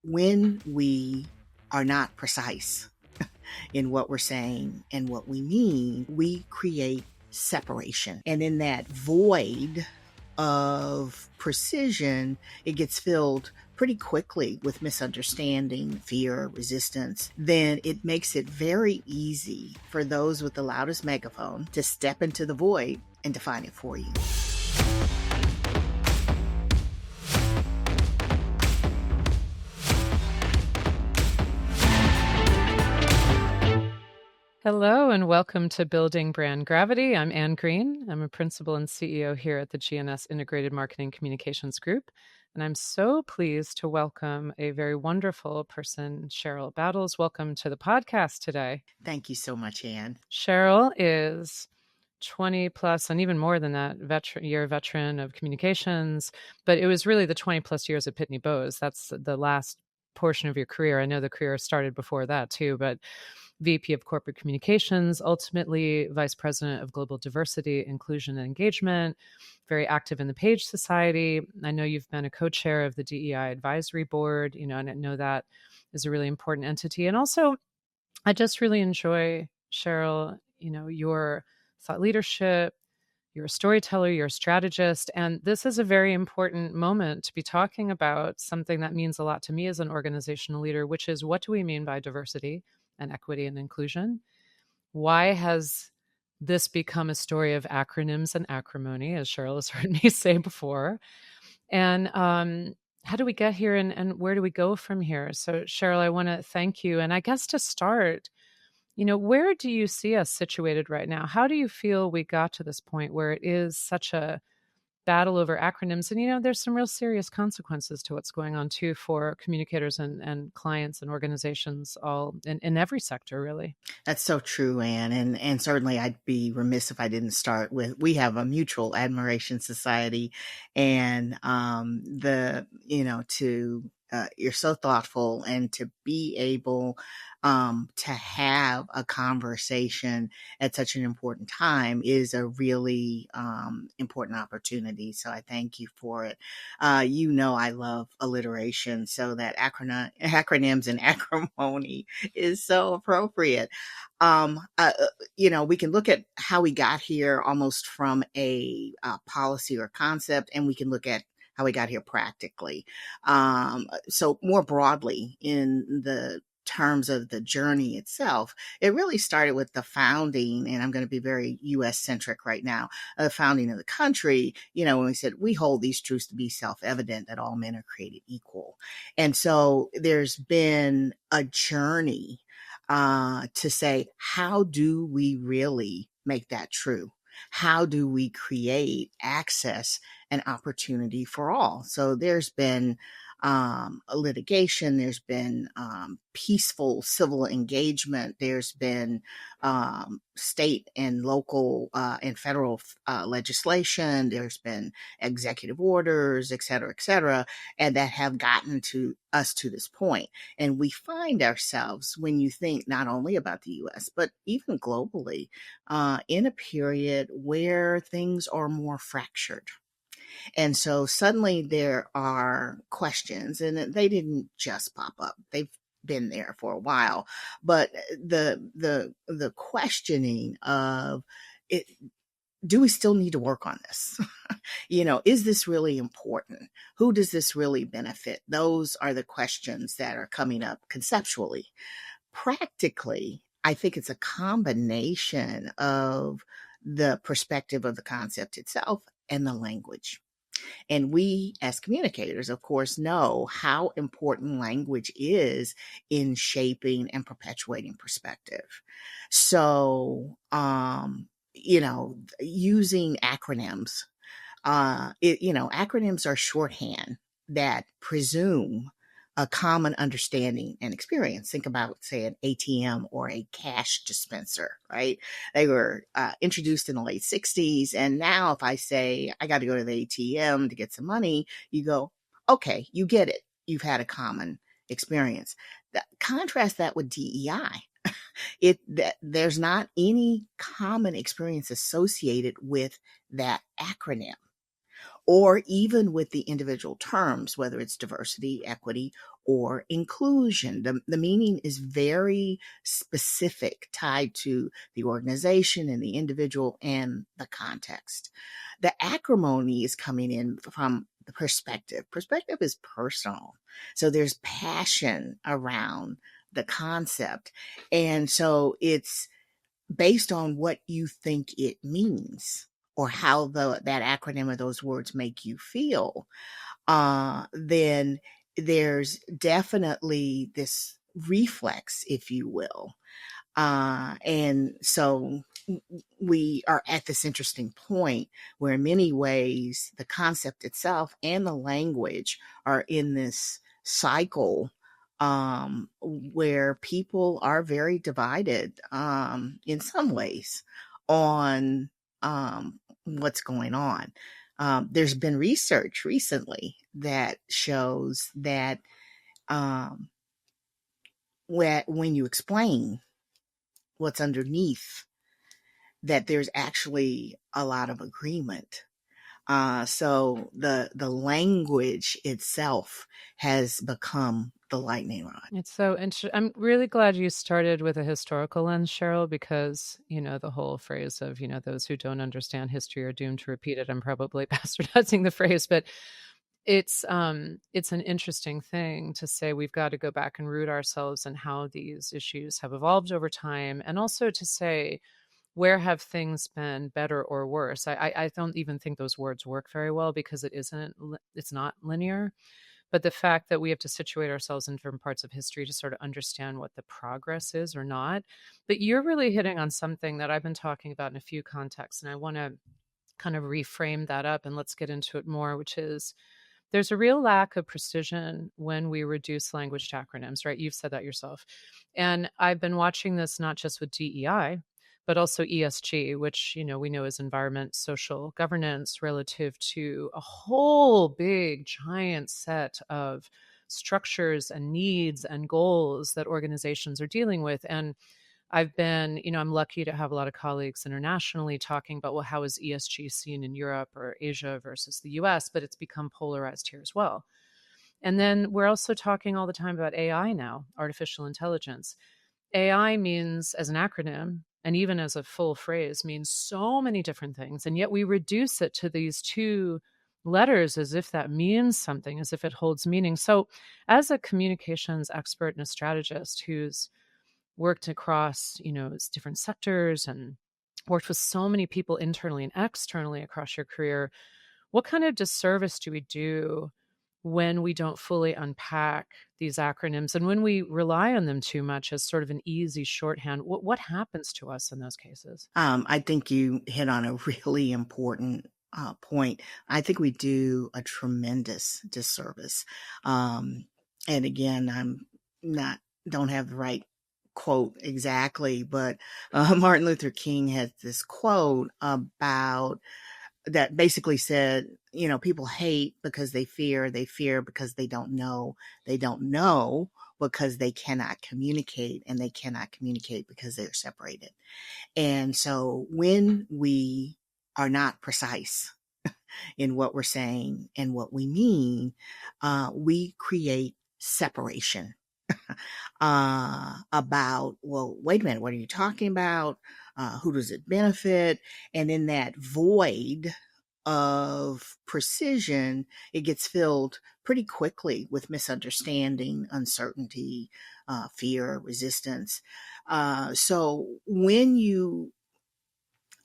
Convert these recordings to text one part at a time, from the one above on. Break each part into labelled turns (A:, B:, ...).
A: when we are not precise in what we're saying and what we mean, we create separation. And in that void of precision, it gets filled pretty quickly with misunderstanding, fear, resistance. Then it makes it very easy for those with the loudest megaphone to step into the void and define it for you.
B: Hello and welcome to Building Brand Gravity. I'm Anne Green. I'm a principal and CEO here at the GNS Integrated Marketing Communications Group. And I'm so pleased to welcome a very wonderful person, Sheryl Battles. Welcome to the podcast today.
A: Thank you so much, Anne.
B: Sheryl is 20 plus and even more than that veteran of communications, but it was really the 20 plus years at Pitney Bowes. That's the last portion of your career. I know the career started before that too, but VP of Corporate Communications, ultimately Vice President of Global Diversity, Inclusion, and Engagement, very active in the Page Society. I know you've been a co-chair of the DEI Advisory Board, and I know that is a really important entity. And also, I just really enjoy, Sheryl, your thought leadership. You're a storyteller, you're a strategist, and this is a very important moment to be talking about something that means a lot to me as an organizational leader, which is what do we mean by diversity and equity and inclusion? Why has this become a story of acronyms and acrimony, as Sheryl has heard me say before? And how do we get here and where do we go from here? So Sheryl, I want to thank you. And I guess to start, where do you see us situated right now? How do you feel we got to this point where it is such a battle over acronyms? And, there's some real serious consequences to what's going on, too, for communicators and clients and organizations all in every sector, really.
A: That's so true, Anne. And certainly I'd be remiss if I didn't start with, we have a mutual admiration society and you're so thoughtful, and to be able to have a conversation at such an important time is a really important opportunity. So I thank you for it. I love alliteration, so that acronyms and acrimony is so appropriate. We can look at how we got here almost from a policy or concept, and we can look at how we got here practically. So more broadly, in the terms of the journey itself, it really started with the founding, and I'm going to be very U.S. centric right now, the founding of the country, when we said we hold these truths to be self-evident, that all men are created equal. And so there's been a journey to say, how do we really make that true? How do we create access and opportunity for all? So there's been a litigation, there's been peaceful civil engagement, there's been state and local and federal legislation, there's been executive orders, et cetera, and that have gotten to us to this point. And we find ourselves, when you think not only about the U.S., but even globally, in a period where things are more fractured. And so suddenly there are questions, and they didn't just pop up. They've been there for a while, but the questioning of it, do we still need to work on this? Is this really important? Who does this really benefit? Those are the questions that are coming up conceptually. Practically, I think it's a combination of the perspective of the concept itself and the language. And we, as communicators, of course, know how important language is in shaping and perpetuating perspective. So, using acronyms, acronyms are shorthand that presume a common understanding and experience. Think about, say, an ATM or a cash dispenser, right? They were introduced in the late 60s. And now if I say, I got to go to the ATM to get some money, you go, okay, you get it. You've had a common experience. Contrast that with DEI. There's not any common experience associated with that acronym, or even with the individual terms, whether it's diversity, equity, or inclusion. The meaning is very specific, tied to the organization and the individual and the context. The acrimony is coming in from the perspective. Perspective is personal. So there's passion around the concept. And so it's based on what you think it means or how that acronym or those words make you feel. Then there's definitely this reflex, if you will. And so we are at this interesting point where, in many ways, the concept itself and the language are in this cycle where people are very divided in some ways on what's going on. There's been research recently that shows that when you explain what's underneath, that there's actually a lot of agreement. So the language itself has become the lightning rod.
B: It's so interesting. I'm really glad you started with a historical lens, Cheryl, because, the whole phrase of, those who don't understand history are doomed to repeat it. I'm probably bastardizing the phrase, but it's an interesting thing to say we've got to go back and root ourselves in how these issues have evolved over time, and also to say, where have things been better or worse? I don't even think those words work very well because it's not linear. But the fact that we have to situate ourselves in different parts of history to sort of understand what the progress is or not. But you're really hitting on something that I've been talking about in a few contexts, and I want to kind of reframe that up and let's get into it more, which is there's a real lack of precision when we reduce language to acronyms, right? You've said that yourself. And I've been watching this not just with DEI, but also ESG, which, we know is environment, social governance, relative to a whole big giant set of structures and needs and goals that organizations are dealing with. And I'm lucky to have a lot of colleagues internationally talking about, well, how is ESG seen in Europe or Asia versus the US? But it's become polarized here as well. And then we're also talking all the time about AI now, artificial intelligence. AI means, as an acronym, and even as a full phrase, means so many different things. And yet we reduce it to these two letters as if that means something, as if it holds meaning. So, as a communications expert and a strategist who's worked across, different sectors and worked with so many people internally and externally across your career, what kind of disservice do we do when we don't fully unpack these acronyms and when we rely on them too much as sort of an easy shorthand? What happens to us in those cases?
A: I think you hit on a really important point. I think we do a tremendous disservice. And again, don't have the right quote exactly, but Martin Luther King had this quote about that basically said, people hate because they fear because they don't know because they cannot communicate, and they cannot communicate because they're separated. And so when we are not precise in what we're saying and what we mean, we create separation about, well, wait a minute, what are you talking about? Who does it benefit? And in that void of precision, it gets filled pretty quickly with misunderstanding, uncertainty, fear, resistance. So when you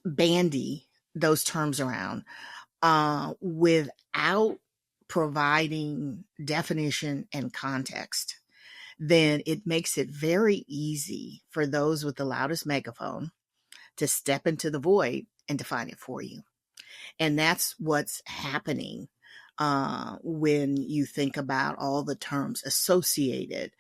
A: bandy those terms around without providing definition and context, then it makes it very easy for those with the loudest megaphone to step into the void and define it for you. And that's what's happening when you think about all the terms associated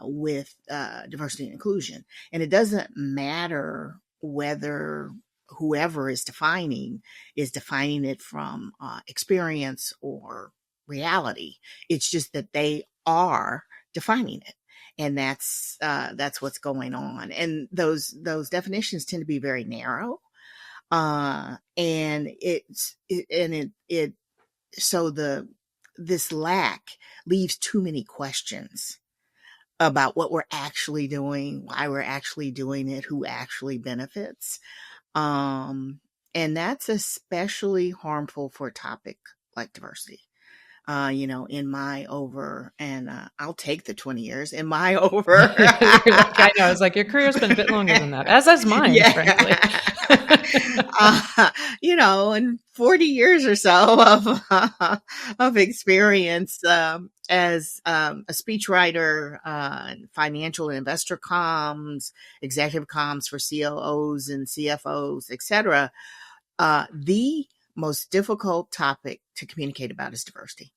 A: with diversity and inclusion. And it doesn't matter whether whoever is defining it from experience or reality. It's just that they are defining it. And that's what's going on. And those definitions tend to be very narrow. And so the this lack leaves too many questions about what we're actually doing, why we're actually doing it, who actually benefits. Um, and that's especially harmful for a topic like diversity. In my over, and I'll take the 20 years in my over.
B: You're like, I know. I was like, your career's been a bit longer than that, as has mine,
A: Yeah.
B: frankly.
A: And 40 years or so of experience as a speechwriter, financial and investor comms, executive comms for COOs and CFOs, etc. The most difficult topic to communicate about is diversity.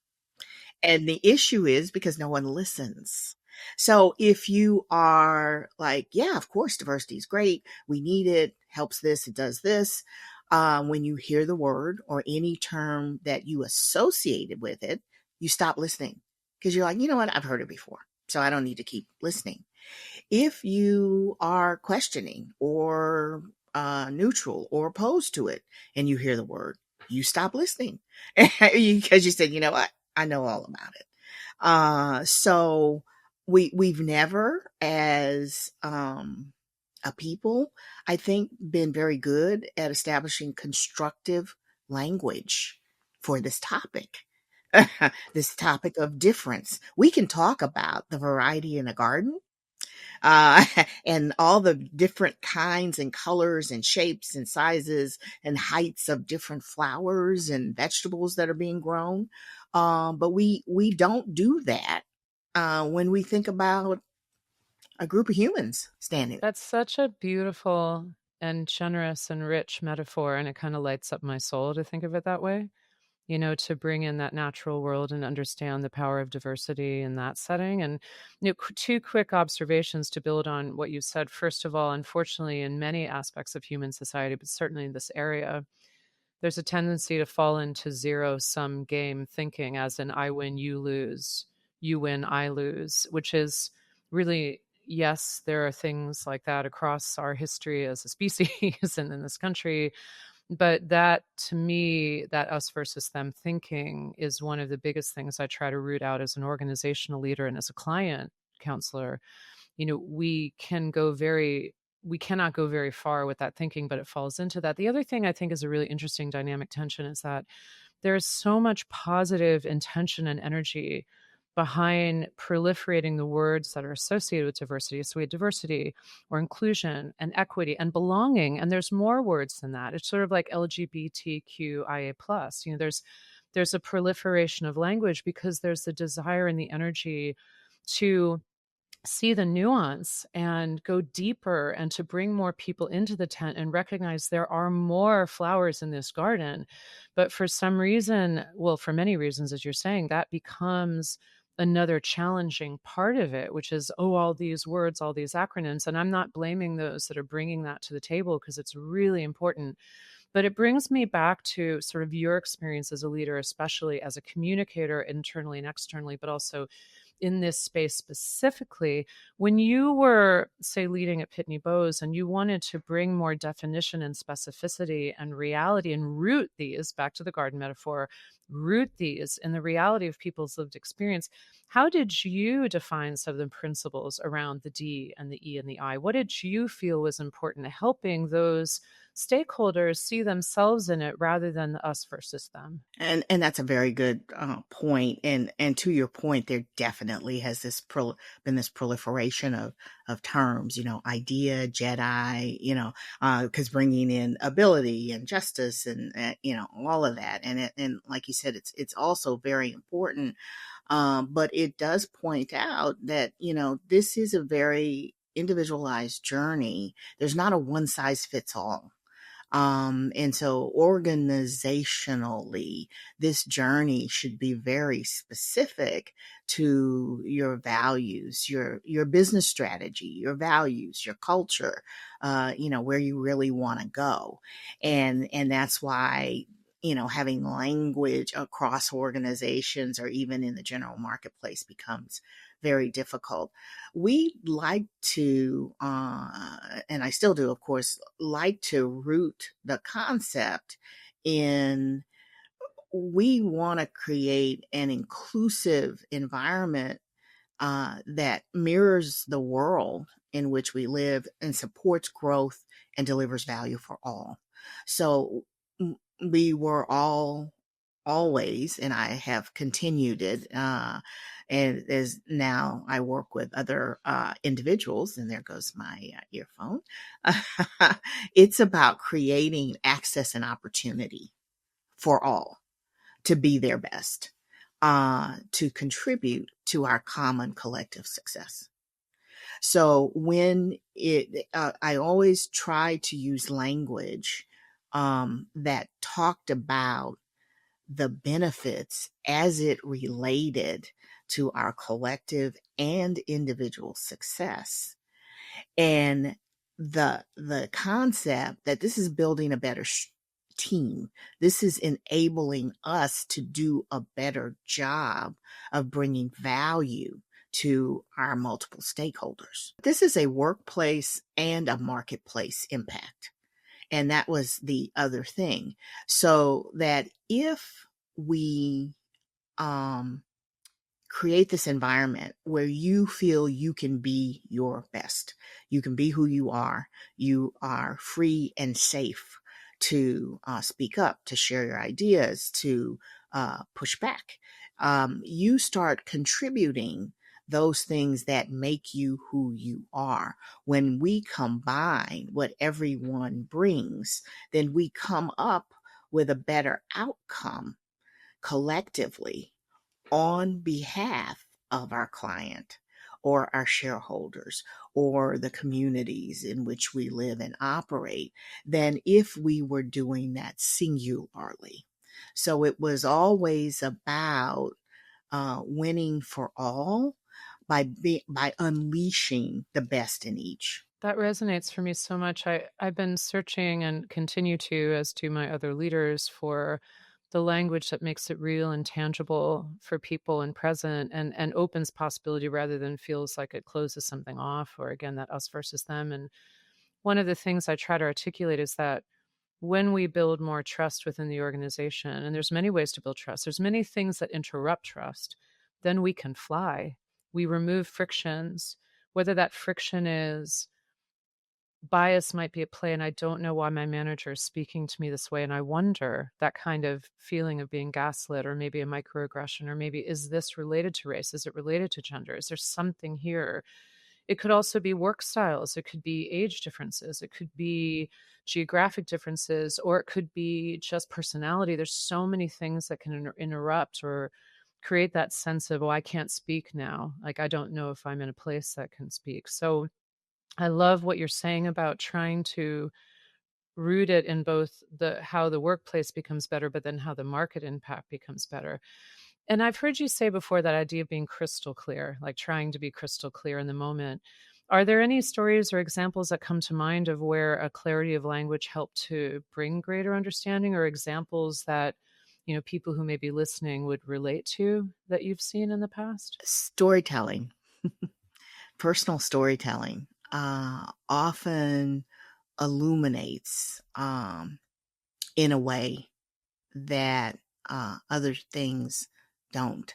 A: And the issue is because no one listens. So if you are like, yeah, of course, diversity is great. We need it, helps this, it does this. When you hear the word or any term that you associated with it, you stop listening because you're like, you know what? I've heard it before. So I don't need to keep listening. If you are questioning or neutral or opposed to it and you hear the word, you stop listening because you said, you know what? I know all about it. So we've never, as a people, I think, been very good at establishing constructive language for this topic. This topic of difference. We can talk about the variety in a garden, uh, and all the different kinds and colors and shapes and sizes and heights of different flowers and vegetables that are being grown. But we don't do that when we think about a group of humans standing.
B: That's such a beautiful and generous and rich metaphor, and it kind of lights up my soul to think of it that way. To bring in that natural world and understand the power of diversity in that setting. And two quick observations to build on what you said. First of all, unfortunately, in many aspects of human society, but certainly in this area, there's a tendency to fall into zero-sum game thinking, as in I win, you lose, you win, I lose, which is really, yes, there are things like that across our history as a species and in this country. But that, to me, that us versus them thinking is one of the biggest things I try to root out as an organizational leader and as a client counselor. We cannot go very far with that thinking, but it falls into that. The other thing I think is a really interesting dynamic tension is that there's so much positive intention and energy behind proliferating the words that are associated with diversity. So we have diversity or inclusion and equity and belonging. And there's more words than that. It's sort of like LGBTQIA+. There's a proliferation of language because there's the desire and the energy to see the nuance and go deeper and to bring more people into the tent and recognize there are more flowers in this garden. But for some reason, well, for many reasons, as you're saying, that becomes another challenging part of it, which is, all these words, all these acronyms. And I'm not blaming those that are bringing that to the table because it's really important. But it brings me back to sort of your experience as a leader, especially as a communicator internally and externally, but also in this space specifically, when you were, say, leading at Pitney Bowes and you wanted to bring more definition and specificity and reality and root these, back to the garden metaphor, root these in the reality of people's lived experience, how did you define some of the principles around the D and the E and the I? What did you feel was important to helping those stakeholders see themselves in it rather than us versus them?
A: And that's a very good point. And to your point, there definitely has been this proliferation of terms, idea, Jedi, because bringing in ability and justice and all of that. And like you said, it's also very important. But it does point out that this is a very individualized journey. There's not a one size fits all. And so organizationally, this journey should be very specific to your values, your business strategy, your values, your culture, where you really want to go. And that's why, having language across organizations or even in the general marketplace becomes very difficult. We like to, and I still do, of course, like to root the concept in we want to create an inclusive environment that mirrors the world in which we live and supports growth and delivers value for all. So we were all always, and I have continued it. And as now I work with other individuals, and there goes my earphone. It's about creating access and opportunity for all to be their best, to contribute to our common collective success. So I always try to use language that talked about the benefits as it related to our collective and individual success. And the concept that this is building a better team. This is enabling us to do a better job of bringing value to our multiple stakeholders. This is a workplace and a marketplace impact. And that was the other thing. So that if we create this environment where you feel you can be your best, you can be who you are free and safe to speak up, to share your ideas, to push back. You start contributing those things that make you who you are. When we combine what everyone brings, then we come up with a better outcome collectively on behalf of our client or our shareholders or the communities in which we live and operate than if we were doing that singularly. So it was always about winning for all by unleashing the best in each.
B: That resonates for me so much. I've been searching and continue to, as do my other leaders, for the language that makes it real and tangible for people and present and opens possibility rather than feels like it closes something off or, again, that us versus them. And one of the things I try to articulate is that when we build more trust within the organization, and there's many ways to build trust, there's many things that interrupt trust, then we can fly. We remove frictions, whether that friction is bias might be at play and I don't know why my manager is speaking to me this way. And I wonder, that kind of feeling of being gaslit or maybe a microaggression, or maybe is this related to race? Is it related to gender? Is there something here? It could also be work styles. It could be age differences. It could be geographic differences, or it could be just personality. There's so many things that can interrupt or create that sense of, oh, I can't speak now. Like, I don't know if I'm in a place that can speak. So I love what you're saying about trying to root it in both how the workplace becomes better, but then how the market impact becomes better. And I've heard you say before that idea of being crystal clear, like trying to be crystal clear in the moment. Are there any stories or examples that come to mind of where a clarity of language helped to bring greater understanding, or examples that, people who may be listening would relate to that you've seen in the past?
A: Storytelling, personal storytelling, often illuminates in a way that other things don't.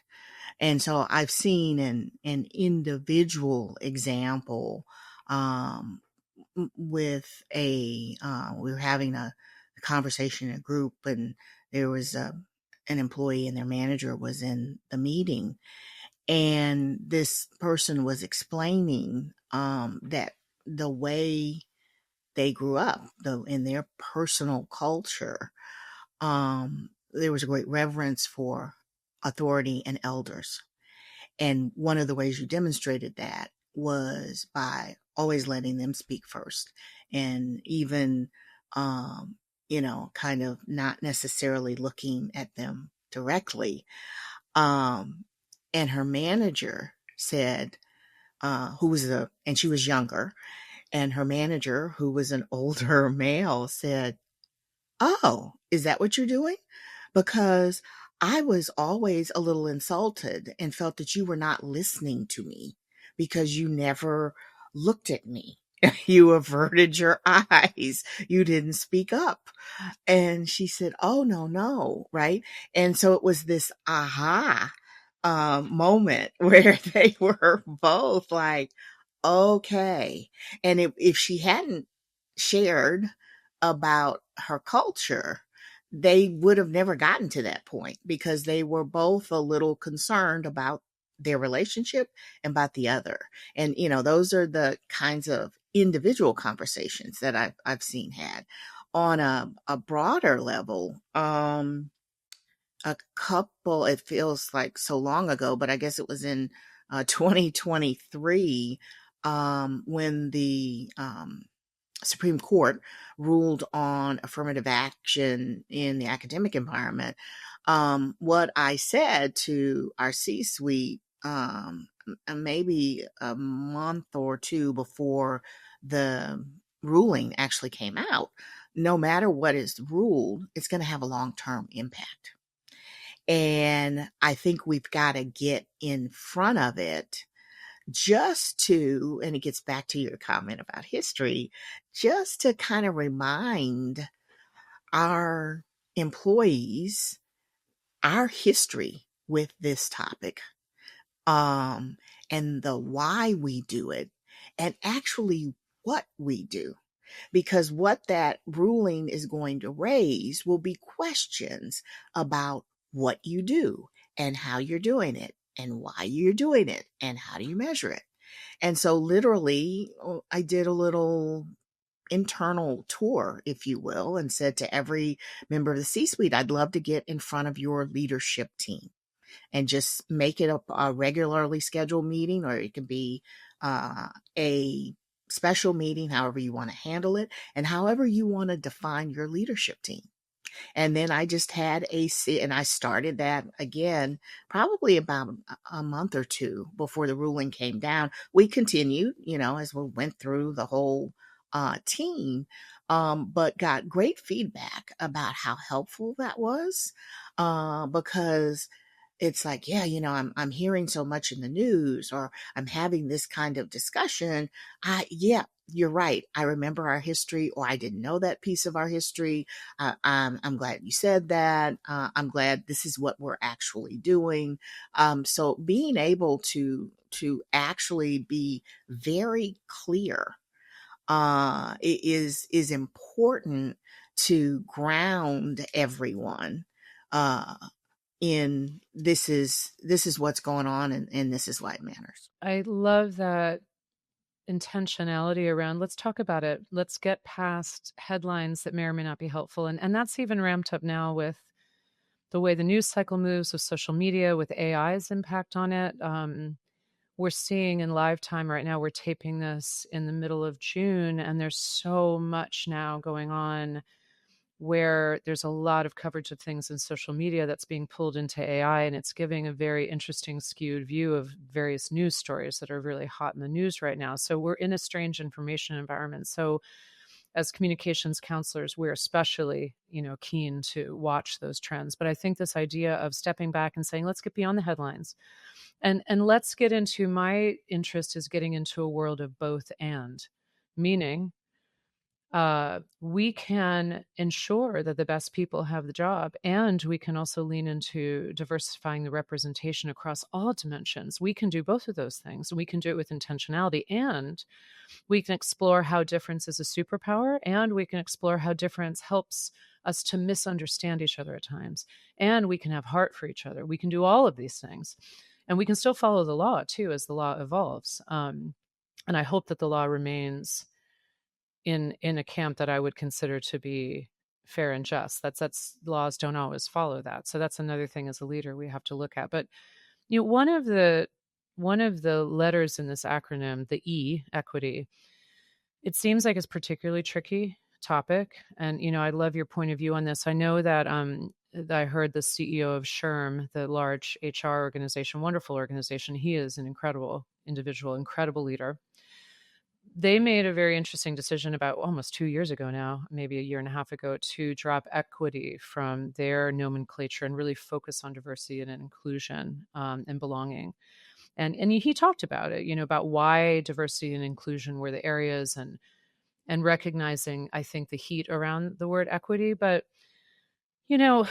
A: And so I've seen an individual example with we were having a conversation in a group, and there was an employee and their manager was in the meeting, and this person was explaining that the way they grew up, in their personal culture, there was a great reverence for authority and elders. And one of the ways you demonstrated that was by always letting them speak first, and even, kind of not necessarily looking at them directly. And her manager said, and she was younger, and her manager, who was an older male, said, "Oh, is that what you're doing? Because I was always a little insulted and felt that you were not listening to me because you never looked at me You averted your eyes. You didn't speak up. And she said, oh, no, no. Right. And so it was this aha moment where they were both like, okay. And if she hadn't shared about her culture, they would have never gotten to that point because they were both a little concerned about their relationship and about the other. And, those are the kinds of individual conversations that I've seen had on a broader level. A couple, it feels like so long ago, but I guess it was in 2023 when the Supreme Court ruled on affirmative action in the academic environment. What I said to our C suite maybe a month or two before the ruling actually came out, no matter what is ruled, it's going to have a long term impact. And I think we've got to get in front of it just to, and it gets back to your comment about history, just to kind of remind our employees our history with this topic, and the why we do it, and actually what we do. Because what that ruling is going to raise will be questions about what you do and how you're doing it and why you're doing it and how do you measure it. And so literally, I did a little internal tour, if you will, and said to every member of the C suite, I'd love to get in front of your leadership team and just make it a regularly scheduled meeting, or it could be a special meeting, however you want to handle it, and however you want to define your leadership team. And then I just had and I started that again, probably about a month or two before the ruling came down. We continued, as we went through the whole team, but got great feedback about how helpful that was, because it's like, yeah, I'm hearing so much in the news, or I'm having this kind of discussion. Yeah, you're right. I remember our history, or I didn't know that piece of our history. I'm glad you said that. I'm glad this is what we're actually doing. So being able to actually be very clear is important to ground everyone uh, in this is what's going on, and this is why it matters.
B: I love that intentionality around let's talk about it. Let's get past headlines that may or may not be helpful. And that's even ramped up now with the way the news cycle moves with social media, with AI's impact on it. We're seeing in live time right now, we're taping this in the middle of June, and there's so much now going on where there's a lot of coverage of things in social media that's being pulled into AI, and it's giving a very interesting skewed view of various news stories that are really hot in the news right now. So we're in a strange information environment. So as communications counselors, we're especially, keen to watch those trends. But I think this idea of stepping back and saying, let's get beyond the headlines and let's get into, my interest is getting into a world of both and, meaning we can ensure that the best people have the job, and we can also lean into diversifying the representation across all dimensions. We can do both of those things. We can do it with intentionality, and we can explore how difference is a superpower, and we can explore how difference helps us to misunderstand each other at times, and we can have heart for each other. We can do all of these things, and we can still follow the law too as the law evolves. And I hope that the law remains in a camp that I would consider to be fair and just. That's laws don't always follow that. So that's another thing as a leader we have to look at. But one of the letters in this acronym, the E, equity, it seems like it's particularly tricky topic. And I love your point of view on this. I know that I heard the CEO of SHRM, the large HR organization, wonderful organization. He is an incredible individual, incredible leader. They made a very interesting decision about almost 2 years ago now, maybe a year and a half ago, to drop equity from their nomenclature and really focus on diversity and inclusion, and belonging. And he talked about it, about why diversity and inclusion were the areas, and recognizing, I think, the heat around the word equity. But you know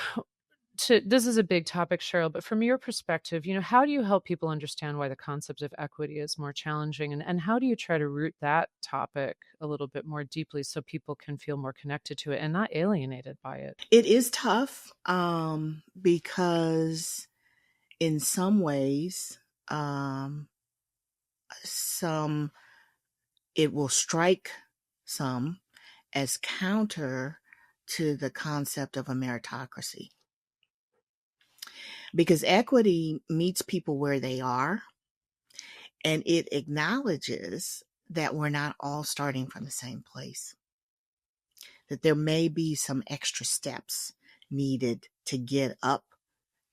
B: this is a big topic, Cheryl, but from your perspective, how do you help people understand why the concept of equity is more challenging, and how do you try to root that topic a little bit more deeply so people can feel more connected to it and not alienated by it?
A: It is tough because in some ways, um, some it will strike some as counter to the concept of a meritocracy. Because equity meets people where they are, and it acknowledges that we're not all starting from the same place, that there may be some extra steps needed to get up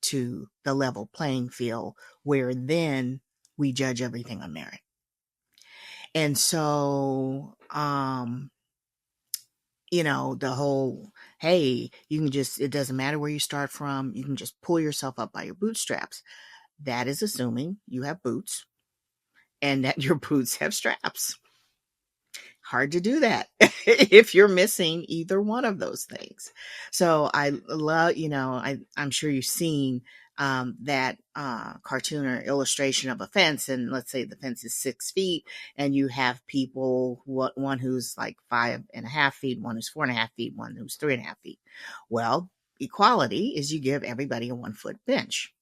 A: to the level playing field where then we judge everything on merit. And so, the whole, hey, it doesn't matter where you start from, you can just pull yourself up by your bootstraps. That is assuming you have boots and that your boots have straps. Hard to do that if you're missing either one of those things. So I love, I'm sure you've seen that cartoon or illustration of a fence, and let's say the fence is 6 feet, and you have people, one who's like 5.5 feet, one who's 4.5 feet, one who's 3.5 feet. Well, equality is you give everybody a 1-foot bench.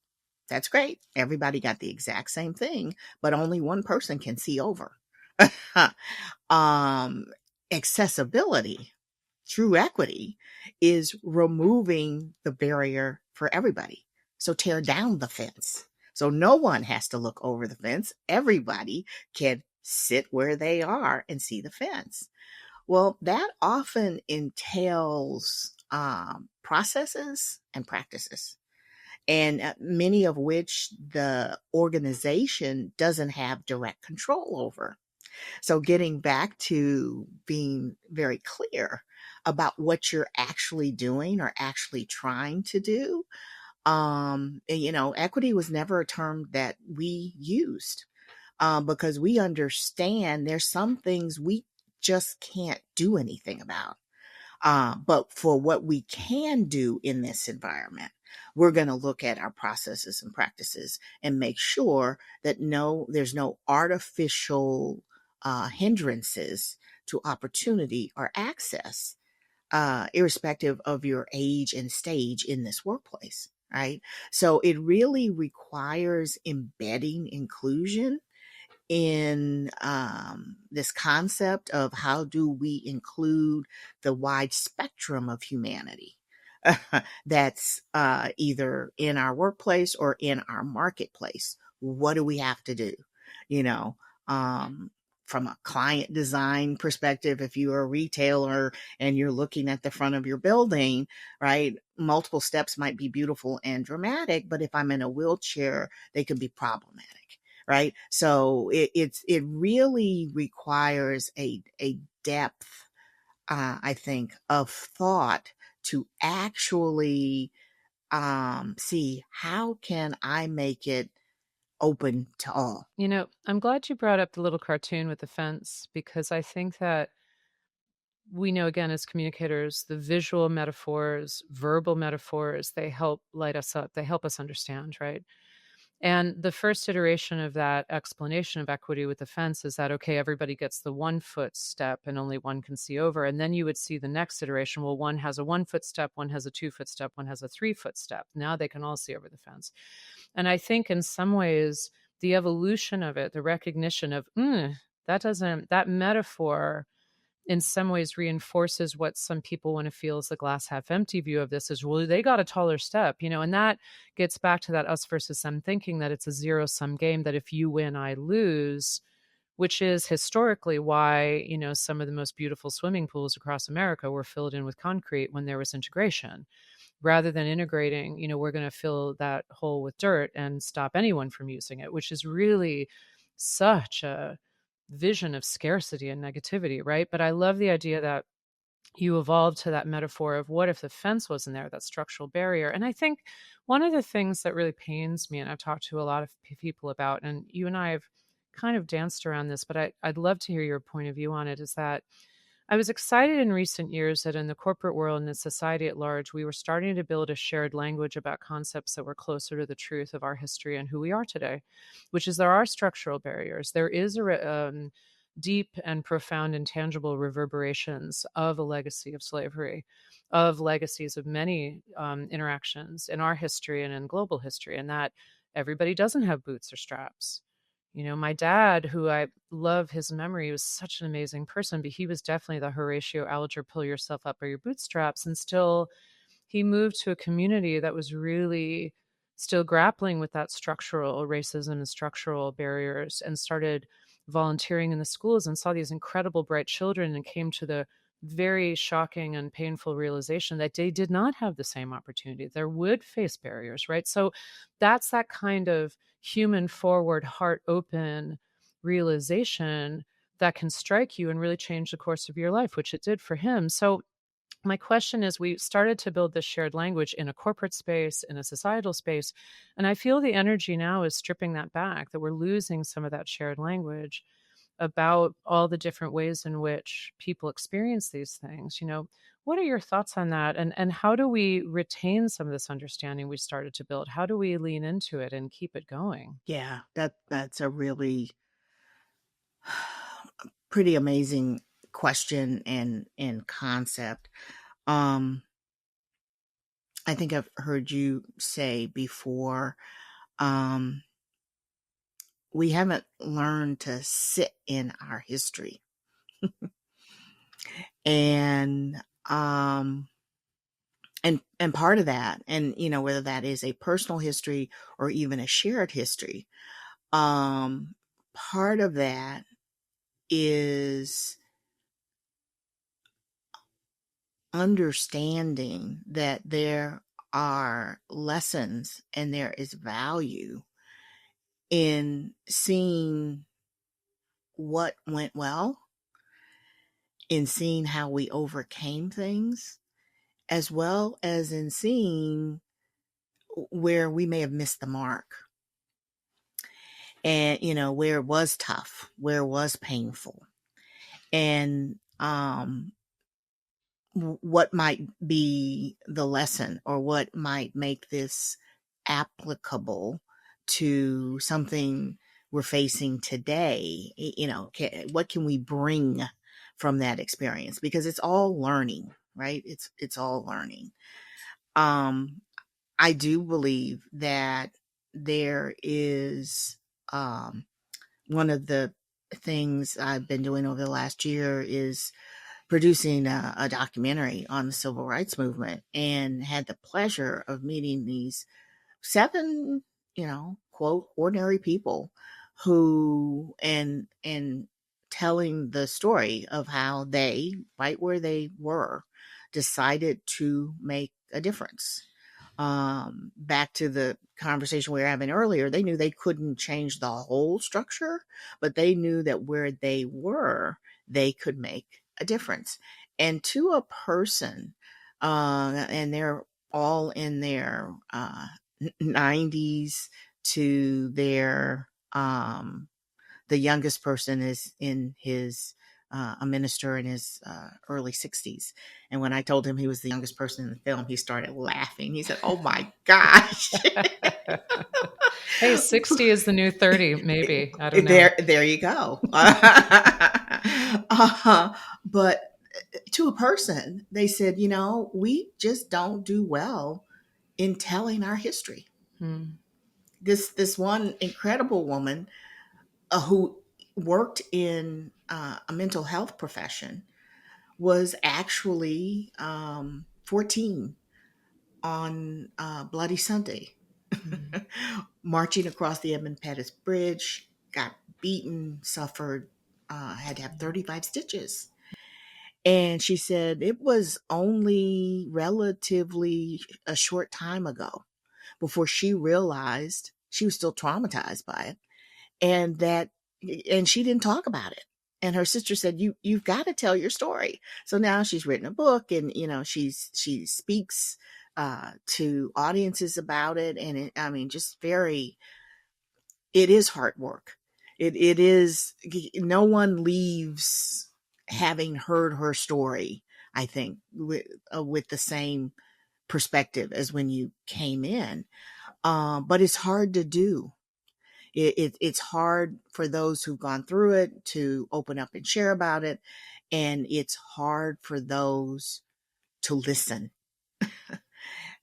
A: That's great. Everybody got the exact same thing, but only one person can see over. um, Accessibility, true equity, is removing the barrier for everybody. So tear down the fence. So no one has to look over the fence. Everybody can sit where they are and see the fence. Well, that often entails processes and practices, and many of which the organization doesn't have direct control over. So getting back to being very clear about what you're actually doing or actually trying to do. Equity was never a term that we used because we understand there's some things we just can't do anything about. But for what we can do in this environment, we're going to look at our processes and practices and make sure that there's no artificial hindrances to opportunity or access, irrespective of your age and stage in this workplace. Right. So it really requires embedding inclusion in this concept of how do we include the wide spectrum of humanity that's either in our workplace or in our marketplace. What do we have to do? You know, from a client design perspective, if you're a retailer and you're looking at the front of your building, right, multiple steps might be beautiful and dramatic, but if I'm in a wheelchair, they could be problematic. Right. So it really requires a depth, I think, of thought to actually see how can I make it open to all.
B: I'm glad you brought up the little cartoon with the fence, because I think that we know, again, as communicators, the visual metaphors, verbal metaphors, they help light us up. They help us understand, right? And the first iteration of that explanation of equity with the fence is that, okay, everybody gets the 1-foot step and only one can see over. And then you would see the next iteration. Well, one has a 1-foot step, one has a 2-foot step, one has a 3-foot step. Now they can all see over the fence. And I think in some ways, the evolution of it, the recognition of, that metaphor in some ways reinforces what some people want to feel is the glass half empty view of this is, well, they got a taller step, and that gets back to that us versus them thinking that it's a zero-sum game, that if you win, I lose, which is historically why, some of the most beautiful swimming pools across America were filled in with concrete when there was integration. Rather than integrating, we're going to fill that hole with dirt and stop anyone from using it, which is really such a vision of scarcity and negativity, right? But I love the idea that you evolved to that metaphor of what if the fence wasn't there, that structural barrier. And I think one of the things that really pains me, and I've talked to a lot of people about, and you and I have kind of danced around this, but I'd love to hear your point of view on it, is that I was excited in recent years that in the corporate world and in society at large, we were starting to build a shared language about concepts that were closer to the truth of our history and who we are today, which is there are structural barriers. There is deep and profound intangible reverberations of a legacy of slavery, of legacies of many interactions in our history and in global history, and that everybody doesn't have boots or straps. You know, my dad, who I love his memory, was such an amazing person, but he was definitely the Horatio Alger pull yourself up by your bootstraps. And still, he moved to a community that was really still grappling with that structural racism and structural barriers, and started volunteering in the schools and saw these incredible bright children and came to the very shocking and painful realization that they did not have the same opportunity. There would face barriers, right? So that's that kind of human forward, heart open realization that can strike you and really change the course of your life, which it did for him. So my question is, we started to build this shared language in a corporate space, in a societal space, and I feel the energy now is stripping that back, that we're losing some of that shared language about all the different ways in which people experience these things. You know, what are your thoughts on that, and how do we retain some of this understanding we started to build? How do we lean into it and keep it going?
A: Yeah, that's a really pretty amazing question and concept. Um, I think I've heard you say before, um, we haven't learned to sit in our history. And and part of that, and whether that is a personal history or even a shared history, part of that is understanding that there are lessons and there is value in seeing what went well, in seeing how we overcame things, as well as in seeing where we may have missed the mark, and where it was tough, where it was painful, and what might be the lesson, or what might make this applicable to something we're facing today. What can we bring from that experience? Because it's all learning, right? It's all learning. I do believe that there is, one of the things I've been doing over the last year is producing a documentary on the civil rights movement, and had the pleasure of meeting these 7, quote, ordinary people who, and telling the story of how they, right where they were, decided to make a difference. Back to the conversation we were having earlier, they knew they couldn't change the whole structure, but they knew that where they were, they could make a difference. And to a person, and they're all in their 90s to their, the youngest person is in his, a minister in his early 60s. And when I told him he was the youngest person in the film, he started laughing. He said, "Oh my gosh."
B: Hey, 60 is the new 30, maybe. I don't know.
A: There you go. But to a person, they said, we just don't do well in telling our history.
B: Hmm.
A: This one incredible woman, who worked in a mental health profession, was actually 14 on Bloody Sunday,
B: Hmm.
A: marching across the Edmund Pettus Bridge, got beaten, suffered, had to have 35 stitches. And she said it was only relatively a short time ago before she realized she was still traumatized by it, and that, and she didn't talk about it. And her sister said, you've got to tell your story. So now she's written a book, and she speaks to audiences about it. And I mean, just very, it is hard work. It is, no one leaves having heard her story, I think, with the same perspective as when you came in. But it's hard to do. It's hard for those who've gone through it to open up and share about it. And it's hard for those to listen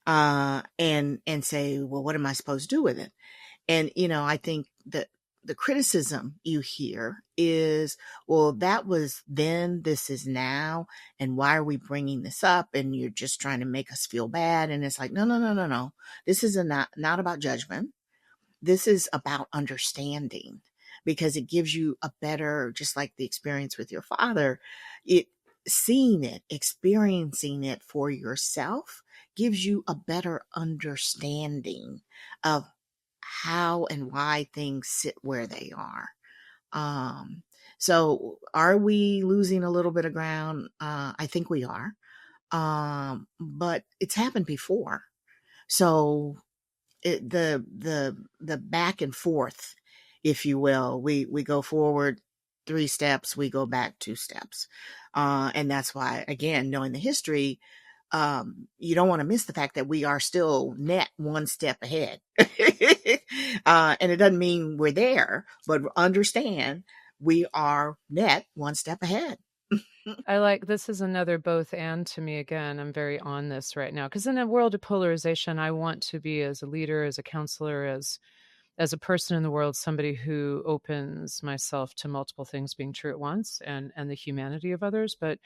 A: and say, well, what am I supposed to do with it? And, I think that the criticism you hear is, well, that was then, this is now. And why are we bringing this up? And you're just trying to make us feel bad. And it's like, no, no, no, no, no. This is not about judgment. This is about understanding, because it gives you a better, just like the experience with your father, seeing it, experiencing it for yourself gives you a better understanding of how and why things sit where they are. So are we losing a little bit of ground? I think we are. But it's happened before. So the back and forth, if you will, we go forward 3 steps, we go back 2 steps. And that's why, again, knowing the history, you don't want to miss the fact that we are still net 1 step ahead. And it doesn't mean we're there, but understand we are net 1 step ahead.
B: I like, this is another both and to me. Again, I'm very on this right now, because in a world of polarization, I want to be, as a leader, as a counselor, as a person in the world, somebody who opens myself to multiple things being true at once, and the humanity of others. But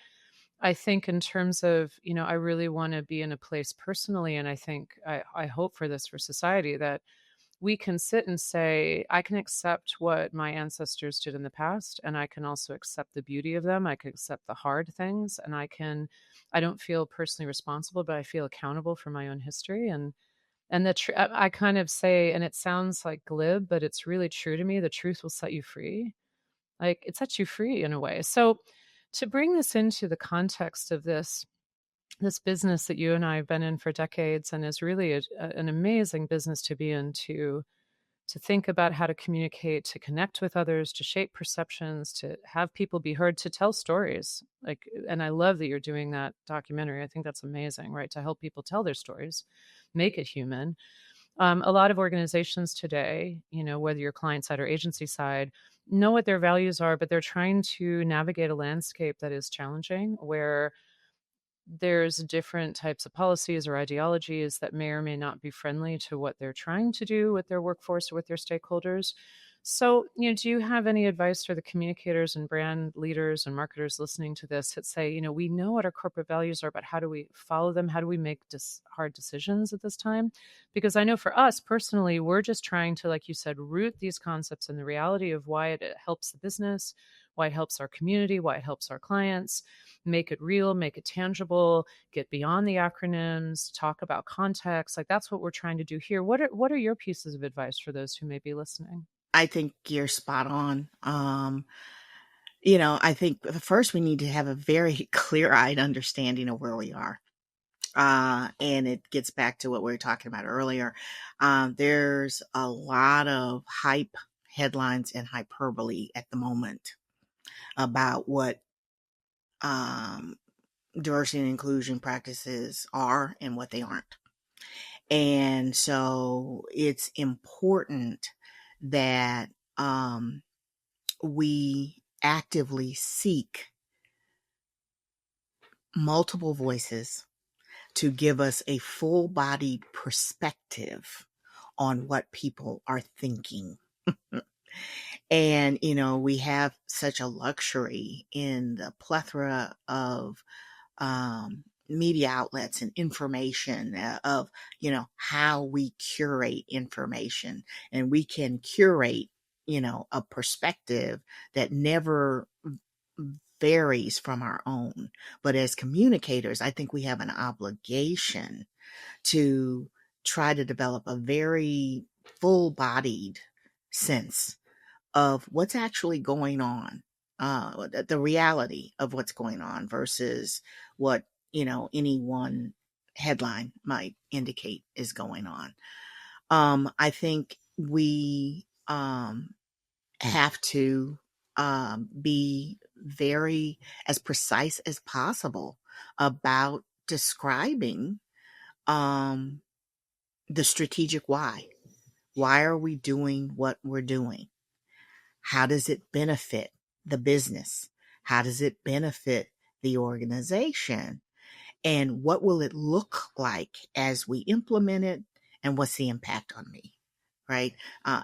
B: I think in terms of, I really want to be in a place personally, and I think I hope for this for society, that we can sit and say, I can accept what my ancestors did in the past, and I can also accept the beauty of them. I can accept the hard things, and I don't feel personally responsible, but I feel accountable for my own history. And I kind of say, and it sounds like glib, but it's really true to me, the truth will set you free. Like, it sets you free in a way. So to bring this into the context of this business that you and I have been in for decades, and is really an amazing business to be in, to think about how to communicate, to connect with others, to shape perceptions, to have people be heard, to tell stories. Like, and I love that you're doing that documentary. I think that's amazing, right? To help people tell their stories, make it human. A lot of organizations today, whether you're client side or agency side, know what their values are, but they're trying to navigate a landscape that is challenging, where there's different types of policies or ideologies that may or may not be friendly to what they're trying to do with their workforce or with their stakeholders. So, do you have any advice for the communicators and brand leaders and marketers listening to this that say, we know what our corporate values are, but how do we follow them? How do we make hard decisions at this time? Because I know for us personally, we're just trying to, like you said, root these concepts in the reality of why it helps the business, why it helps our community, why it helps our clients, make it real, make it tangible, get beyond the acronyms, talk about context. Like, that's what we're trying to do here. What are your pieces of advice for those who may be listening?
A: I think you're spot on. I think first we need to have a very clear-eyed understanding of where we are. And it gets back to what we were talking about earlier. There's a lot of hype headlines and hyperbole at the moment about what diversity and inclusion practices are and what they aren't. And so it's important that we actively seek multiple voices to give us a full-bodied perspective on what people are thinking. And, we have such a luxury in the plethora of media outlets and information of, how we curate information. And we can curate, a perspective that never varies from our own. But as communicators, I think we have an obligation to try to develop a very full-bodied sense of what's actually going on the reality of what's going on versus what, any one headline might indicate is going on. I think we have to be very as precise as possible about describing um, the strategic why. Why are we doing what we're doing? How does it benefit the business? How does it benefit the organization? And what will it look like as we implement it? And what's the impact on me? Right?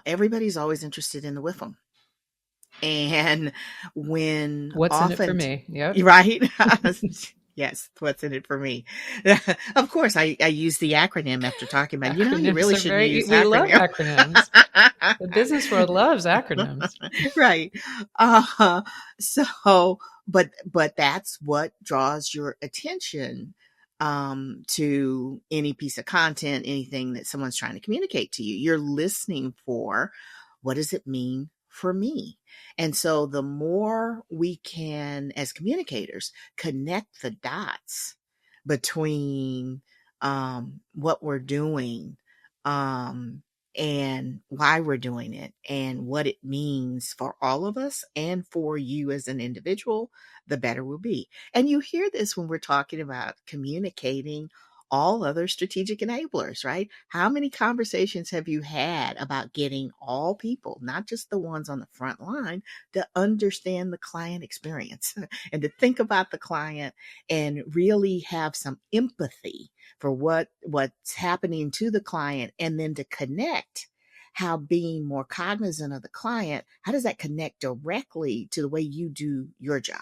A: Everybody's always interested in the WIFM. And when
B: What's in it for
A: often,
B: me? Yep.
A: right? Yes, what's in it for me? Of course, I use the acronym after talking about, you
B: Acronyms
A: really
B: are
A: shouldn't
B: very,
A: use
B: we love
A: acronym.
B: acronyms. The business world loves acronyms.
A: Right. Uh, so, but that's what draws your attention to any piece of content, anything that someone's trying to communicate to you. You're listening for what does it mean for me? And so the more we can, as communicators, connect the dots between what we're doing, um, and why we're doing it and what it means for all of us and for you as an individual, the better we'll be. And you hear this when we're talking about communicating all other strategic enablers, right? How many conversations have you had about getting all people, not just the ones on the front line, to understand the client experience and to think about the client and really have some empathy for what's happening to the client, and then to connect how being more cognizant of the client, how does that connect directly to the way you do your job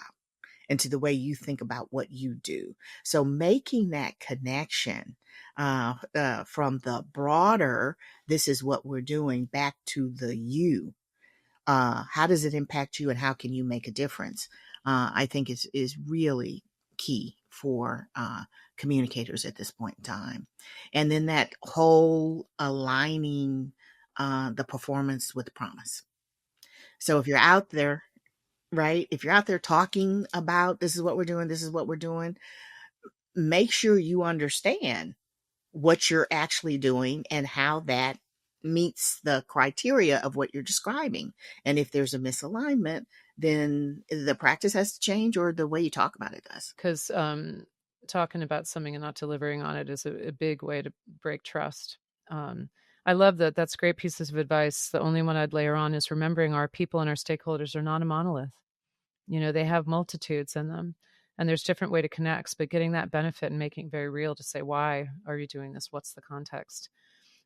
A: and to the way you think about what you do? So making that connection from the broader, this is what we're doing, back to the you. How does it impact you and how can you make a difference? I think is really key for communicators at this point in time. And then that whole aligning the performance with promise. So if you're out there, right, if you're out there talking about this is what we're doing, this is what we're doing, make sure you understand what you're actually doing and how that meets the criteria of what you're describing. And if there's a misalignment, then the practice has to change or the way you talk about it does.
B: Because talking about something and not delivering on it is a big way to break trust. Um, I love that. That's great pieces of advice. The only one I'd layer on is remembering our people and our stakeholders are not a monolith. They have multitudes in them, and there's different way to connect, but getting that benefit and making it very real to say, why are you doing this? What's the context?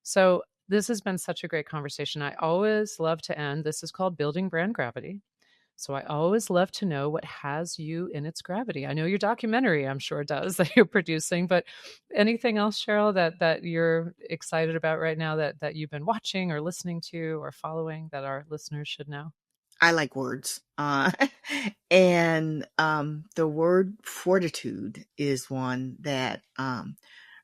B: So this has been such a great conversation. I always love to end. This is called Building Brand Gravity. So I always love to know what has you in its gravity. I know your documentary, I'm sure does, that you're producing, but anything else, Sheryl, that you're excited about right now that you've been watching or listening to or following that our listeners should know?
A: I like words. And the word fortitude is one that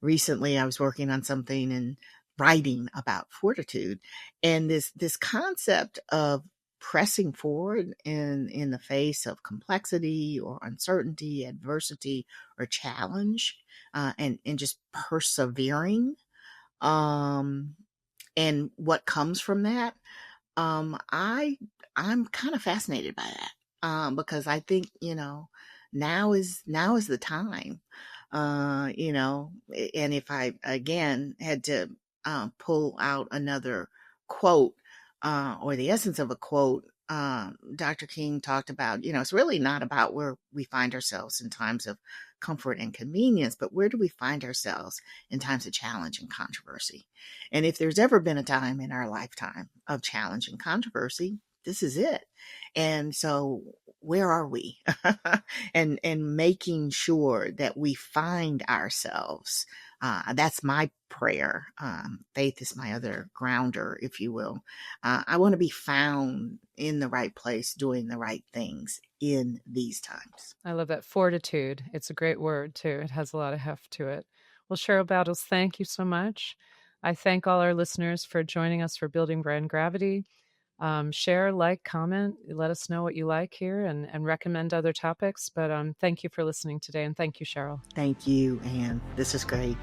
A: recently I was working on something and writing about fortitude. And this concept of pressing forward in the face of complexity or uncertainty, adversity, or challenge, and just persevering. Um, and what comes from that, um, I I'm kind of fascinated by that. Because I think, now is the time. And if I again had to pull out another quote, or the essence of a quote, Dr. King talked about, it's really not about where we find ourselves in times of comfort and convenience, but where do we find ourselves in times of challenge and controversy? And if there's ever been a time in our lifetime of challenge and controversy, this is it. And so where are we? and making sure that we find ourselves. That's my prayer. Faith is my other grounder, if you will. I want to be found in the right place, doing the right things in these times.
B: I love that fortitude. It's a great word too. It has a lot of heft to it. Well, Sheryl Battles, thank you so much. I thank all our listeners for joining us for Building Brand Gravity. Share, like, comment, let us know what you like here, and recommend other topics. But thank you for listening today, and thank you, Sheryl.
A: Thank you, Anne. This is great.